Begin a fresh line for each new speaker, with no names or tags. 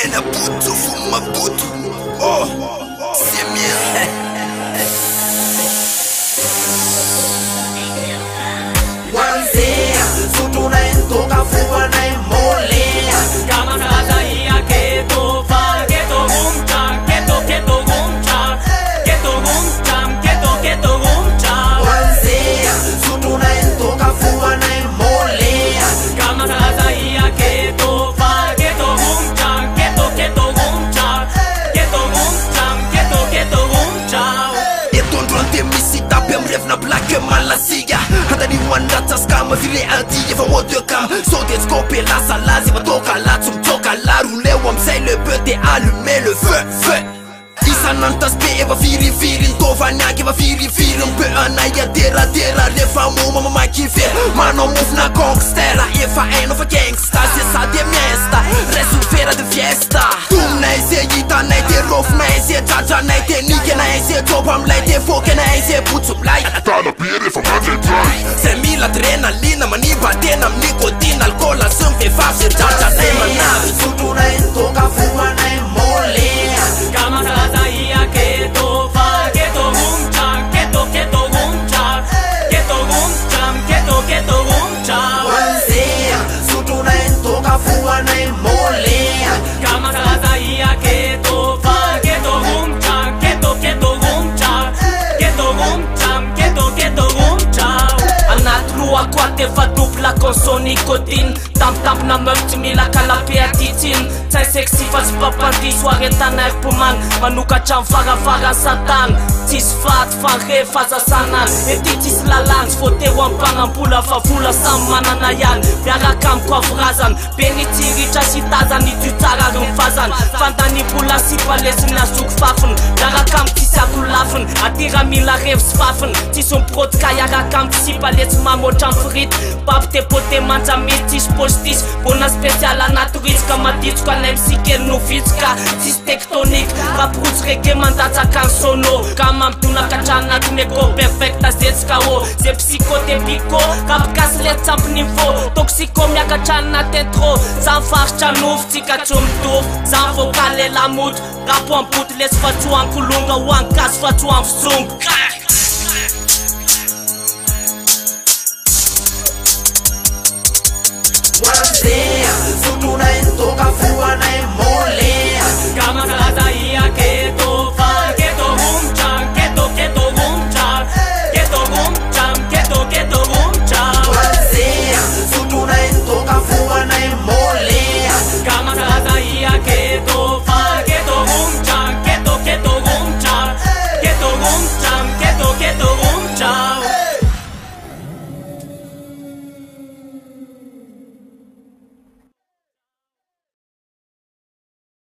Inaputo, fuma puto. Oh, c'est mieux.
Wanzia, sutunain toka fuwa nain molea.
Kama sasa ia keto fa, keto gumcha, keto gumcha, keto gumcha, keto gumcha.
Wanzia, sutunain toka fuwa nain molea.
Kama sasa ia keto fa, keto gumcha, keto gumcha, keto gumcha.
Etondroante misy tapy am revina black malasiga handani hoandrata skama vile anti efa modekam sodetscope lasa lazy efa toka latso mitsoka la rouleo amizay le peu de allumer le feu isan'antas be efa firifiry nitovany aky efa firifiry mpe anay aderadera rehefa moma mamaky very manao mofona gangstera efa hainao fa gangsta ze sady miesta resofera de fiesta tominay ze hitanay de rofinay ze drajranay de nikanay ze topo amilay de fokanay ze botsomilay
Tala be rehefa mandretray
zay mila adrenalina manimba tena amin'ny nicotine alcool sy mivehivavy ze drajranay manavy
Sutunain toka fuwa nain molea.
Kama sasa ia keto fa, keto gumcha, keto gumcha, keto gumcha.
Wanzia, sutunain toka fuwa nain molea.
Kama sasa ia keto fa, keto gumcha, keto gumcha, keto gumcha. Anaty roako aty efa dopla conso nicotine tampitampina meuf tsy mila kalape atitiny tsay sexy fa tsy papandiso aretanay pomany manokatra mifarafara satany tsisy faty fanre fazasanany ety tsisy lalany tsy voatero ampanambola fa vola samy manana ihany miaraka amiko avorazany be nitiritra sy tazany ity tsara ary mifazany fantanibola sipalesiny azoko fafiny miaraka amitsisy akolafiny atira mila revo sy fafiny tsisy miprotika iaraka amitsisipaletsy mamoatra mifrity papitepote manja misy tsisy postisy bona spesial anaty ritsika maditsoka anay misikely no vitsika tsisy tectonique rapirotsy reke mandatsaka ny sono ka mampitonaka anaty meko perfecta zetsika o ze psychote pico rapikasy le tsampiny fo toxico miakatra anaty intro za mifaritra nofo tsika tso mitofo za mivokaly lamoto rapo amboty lesy fatsoany kolonga hoankazo fatsoany fisongo